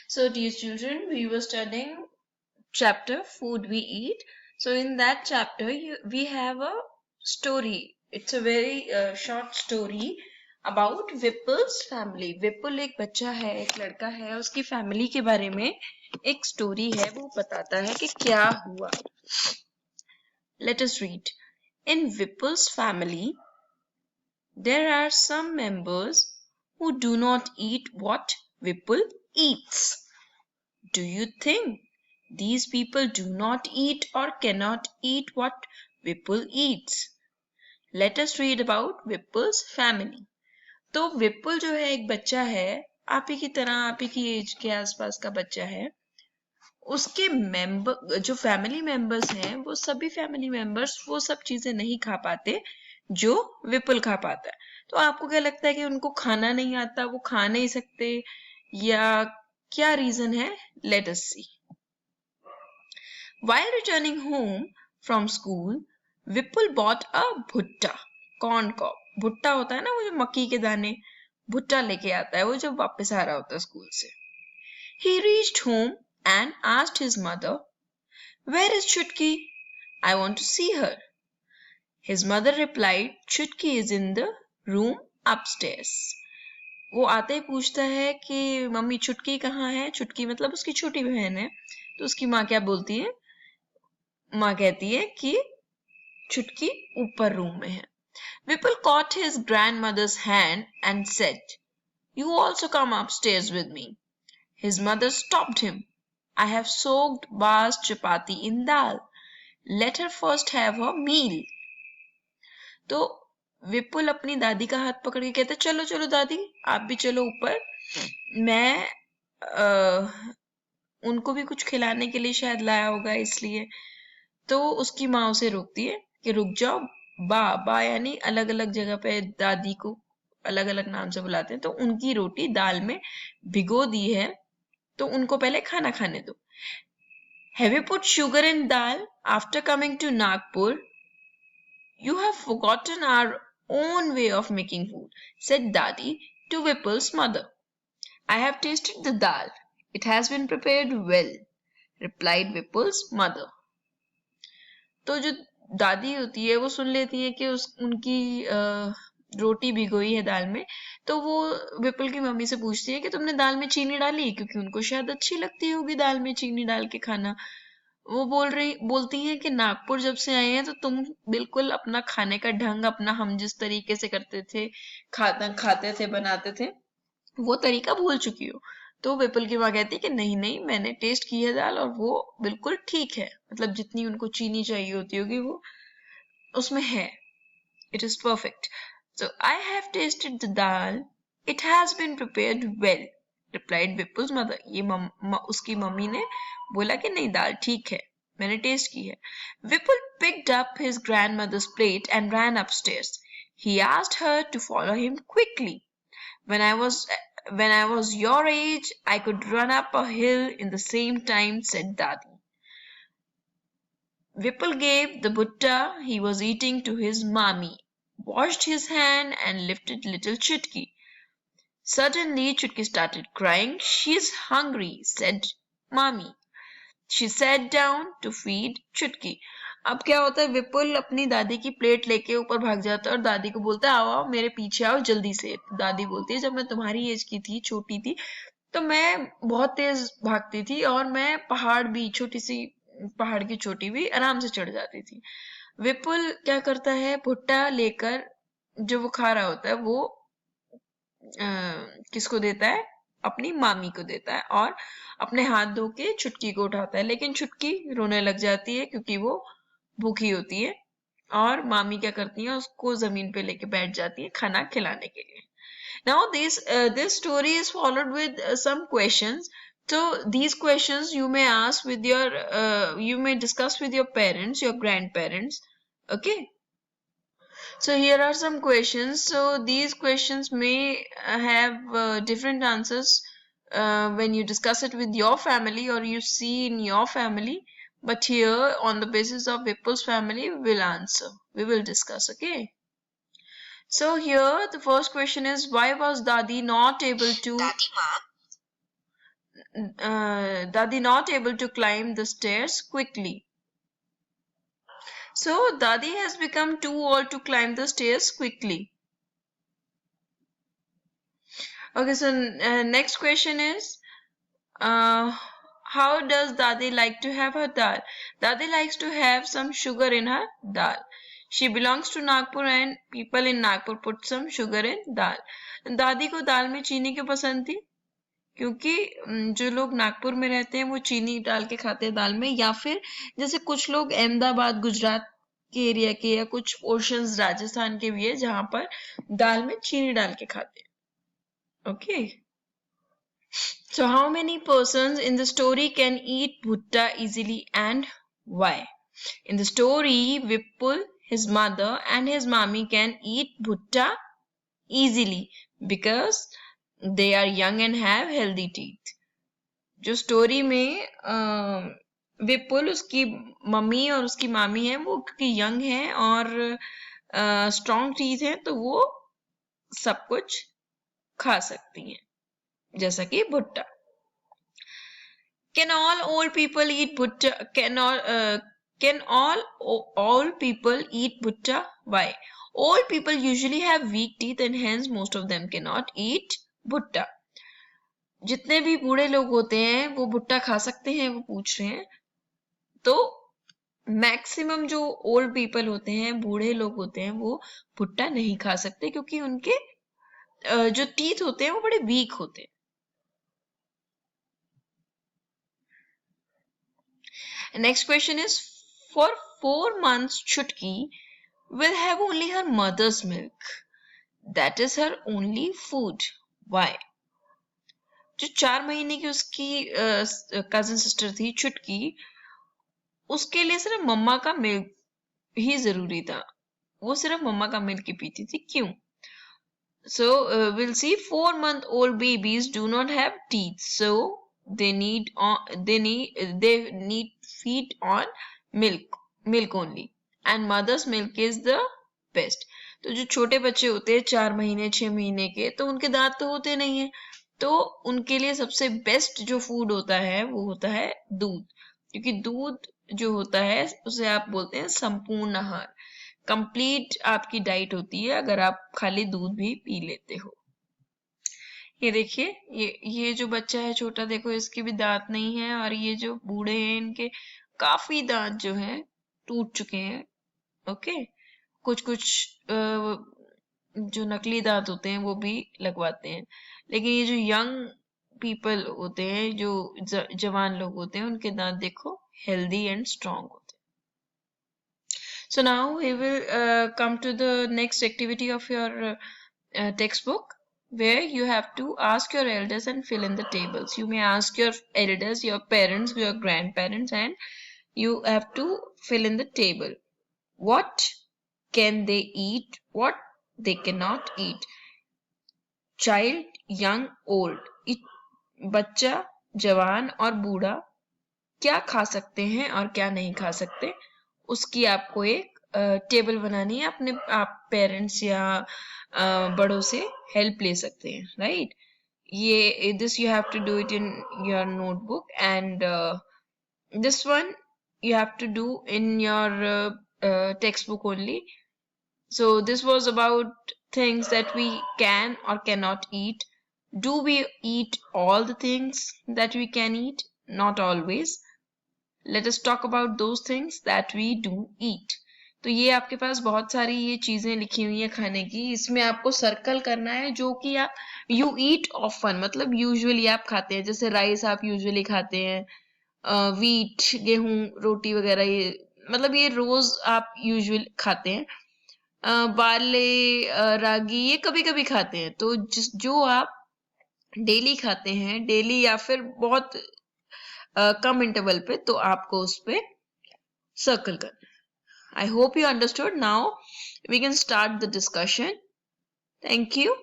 So, dear children, we were studying chapter Food We Eat. So, in that chapter, we have a story. It's a very short story about Vipul's family. Vipul एक बच्चा है, एक लड़का है, उसकी family के बारे में एक स्टोरी है, वो बताता है कि क्या हुआ. Let us read. In Vipul's family, there are some members who do not eat what Vipul eats. Do you think these people do not eat or cannot eat what Vipul eats? Let us read about Vipul's family. तो विपुल जो है एक बच्चा है, आप ही की तरह, आप ही की एज के आसपास का बच्चा है. उसके मेंबर जो फैमिली मेंबर्स हैं, वो सभी फैमिली मेंबर्स वो सब चीजें नहीं खा पाते जो विपुल खा पाता है. तो आपको क्या लगता है कि उनको खाना नहीं आता, वो खा नहीं सकते, या क्या रीजन है? Let us C. While returning home from school, Vipul bought a भुट्टा, corn cob. भुट्टा होता है ना, वो जो मक्की के दाने, भुट्टा लेके आता है वो जब वापस आ रहा होता है स्कूल से. He reached home and asked his mother, "Where is Chutki? I want to see her." His mother replied, "Chutki is in the room upstairs." वो आते ही पूछता है कि मम्मी चुटकी कहाँ है? चुटकी मतलब उसकी छोटी बहन है. तो उसकी माँ क्या बोलती है? माँ कहती है कि चुटकी ऊपर रूम में है. Vipul caught his grandmother's hand and said, "You also come upstairs with me." His mother stopped him. "I have soaked Ba's chapati in dal. Let her first have her meal." तो विपुल अपनी दादी का हाथ पकड़ के कहते, चलो चलो दादी, आप भी चलो ऊपर, मैं उनको भी कुछ खिलाने के लिए शायद लाया होगा इसलिए. तो उसकी माँ उसे रोकती है कि रुक जाओ. बा यानी अलग अलग जगह पे दादी को अलग अलग नाम से बुलाते हैं. तो उनकी रोटी दाल में भिगो दी है, तो उनको पहले खाना खाने दो. Have you put sugar in dal after coming to Nagpur? You have forgotten our own way of making food, said Dadi to Vipul's mother. I have tasted the dal. It has been prepared well, replied Vipul's mother. तो जो दादी होती है वो सुन लेती है कि उनकी रोटी भिगोई है दाल में. तो वो विपुल की मम्मी से पूछती है कि तुमने दाल में चीनी डाली, क्योंकि उनको शायद अच्छी लगती होगी दाल में चीनी डाल के खाना. वो बोलती हैं कि नागपुर जब से आए हैं तो तुम बिल्कुल अपना खाने का ढंग, अपना हम जिस तरीके से करते थे, खाते थे, बनाते थे, वो तरीका भूल चुकी हो. तो विपुल की माँ कहती है कि नहीं नहीं, मैंने टेस्ट की है दाल और वो बिल्कुल ठीक है, मतलब जितनी उनको चीनी चाहिए होती होगी वो उसमें है. It is perfect. So I have tasted the dal. It has been prepared well, replied Vipul's mother. ये उसकी मम्मी ने बोला कि नहीं, दाल ठीक है, मैंने टेस्ट की है. Vipul picked up his grandmother's plate and ran upstairs. He asked her to follow him quickly. When I was your age, I could run up a hill in the same time, said Dadi. Vipul gave the bhutta he was eating to his mommy, washed his hand and lifted little Chutki. Suddenly Chutki started crying. "She's hungry," said mommy. She sat down to feed Chutki. अब क्या होता है, विपुल अपनी दादी की plate लेके ऊपर भाग जाता है और दादी को बोलता है, आओ आओ मेरे पीछे आओ जल्दी से. दादी बोलती है, जब मैं तुम्हारी एज की थी, छोटी थी, तो मैं बहुत तेज भागती थी और मैं पहाड़ भी, छोटी सी पहाड़ की चोटी भी आराम से चढ़ जाती थी. विपुल क्या करता है, भुट्टा लेकर जो वो खा रहा होता है वो किसको देता है? अपनी मामी को देता है और अपने हाथ धो के छुटकी को उठाता है. लेकिन छुटकी रोने लग जाती है क्योंकि वो भूखी होती है और मामी क्या करती है, उसको जमीन पे लेके बैठ जाती है खाना खिलाने के लिए. Now this story is followed with some questions. So these questions you may ask with your you may discuss with your parents, your grandparents. Okay. So here are some questions. So these questions may have different answers when you discuss it with your family or you see in your family. But here on the basis of Vipul's family, we will answer. We will discuss. Okay. So here the first question is, why was Dadi not able to? Dadi not able to climb the stairs quickly. So Dadi has become too old to climb the stairs quickly. Okay, so next question is, how does Dadi like to have her dal? Dadi likes to have some sugar in her dal. She belongs to Nagpur and people in Nagpur put some sugar in dal. दादी को दाल में चीनी क्यों पसंद थी? क्योंकि जो लोग नागपुर में रहते हैं वो चीनी डाल के खाते हैं दाल में, या फिर जैसे कुछ लोग अहमदाबाद गुजरात के एरिया के या कुछ पोर्शंस राजस्थान के भी है जहां पर दाल में चीनी डाल के खाते हैं. Okay, so how many persons in the story can eat bhutta easily and why? In the story, Vipul, his mother and his mommy can eat bhutta easily because they are young and have healthy teeth. जो story में विपुल, उसकी mummy और उसकी मामी है, वो क्योंकि young है और स्ट्रॉन्ग टीथ है तो वो सब कुछ खा सकती हैं, जैसा कि भुट्टा. Can all old people eat bhutta? Can all people eat bhutta? Why? Old people usually have weak teeth and hence most of them cannot eat bhutta. जितने भी बूढ़े लोग होते हैं वो भुट्टा खा सकते हैं, वो पूछ रहे हैं. तो मैक्सिमम जो ओल्ड पीपल होते हैं, बूढ़े लोग होते हैं, वो भुट्टा नहीं खा सकते क्योंकि उनके जो टीथ होते हैं वो बड़े वीक होते हैं. Next question is, for 4 months Chutki will have only her mother's milk. That is her only food. Why? जो 4 महीने की उसकी कजन सिस्टर थी चुटकी, उसके लिए सिर्फ मम्मा का मिल्क ही जरूरी था. वो सिर्फ मम्मा का मिल्क ही पीती थी. क्यों? So we'll see 4-month-old babies do not have teeth, so they need feed on milk only, and mother's milk is the best. तो जो छोटे बच्चे होते हैं 4 महीने 6 महीने के, तो उनके दांत तो होते नहीं है, तो उनके लिए सबसे बेस्ट जो फूड होता है वो होता है दूध, क्योंकि दूध जो होता है उसे आप बोलते हैं संपूर्ण आहार. कंप्लीट आपकी डाइट होती है अगर आप खाली दूध भी पी लेते हो. ये देखिए, ये जो बच्चा है छोटा, देखो इसके भी दांत नहीं है, और ये जो बूढ़े हैं इनके काफी दांत जो हैं टूट चुके हैं. ओके, कुछ जो नकली दांत होते हैं वो भी लगवाते हैं, लेकिन ये जो यंग पीपल होते हैं, जो जवान लोग होते हैं, उनके दांत देखो हेल्दी एंड स्ट्रॉन्ग होते हैं. So now we will come to the next activity of your textbook, where you have to ask your elders and fill in the tables. You may ask your elders, your parents, your grandparents, and you have to fill in the table. What can they eat? What they cannot eat? Child, young, old. बच्चा, जवान और बूढ़ा क्या खा सकते हैं और क्या नहीं खा सकते, उसकी आपको एक टेबल बनानी है. अपने आप पेरेंट्स या बड़ों से हेल्प ले सकते हैं, राइट? ये this you have to do it in your notebook, and this one you have to do in your textbook only. So this was about things that we can or cannot eat. Do we eat all the things that we can eat? Not always. Let us talk about those things that we do eat. तो ये आपके पास बहुत सारी ये चीजें लिखी हुई है खाने की. इसमें आपको सर्कल करना है जो कि आप यू ईट ऑफन, मतलब यूजुअली आप खाते हैं. जैसे राइस आप यूजुअली खाते हैं, वीट गेहूं रोटी वगैरह, ये मतलब ये रोज आप यूजुअली खाते हैं. बार्ले रागी ये कभी कभी खाते हैं. तो जो आप डेली खाते हैं, डेली या फिर बहुत कम इंटरवल पे, तो आपको उस पे सर्कल करना. I hope you understood. Now we can start the discussion. Thank you.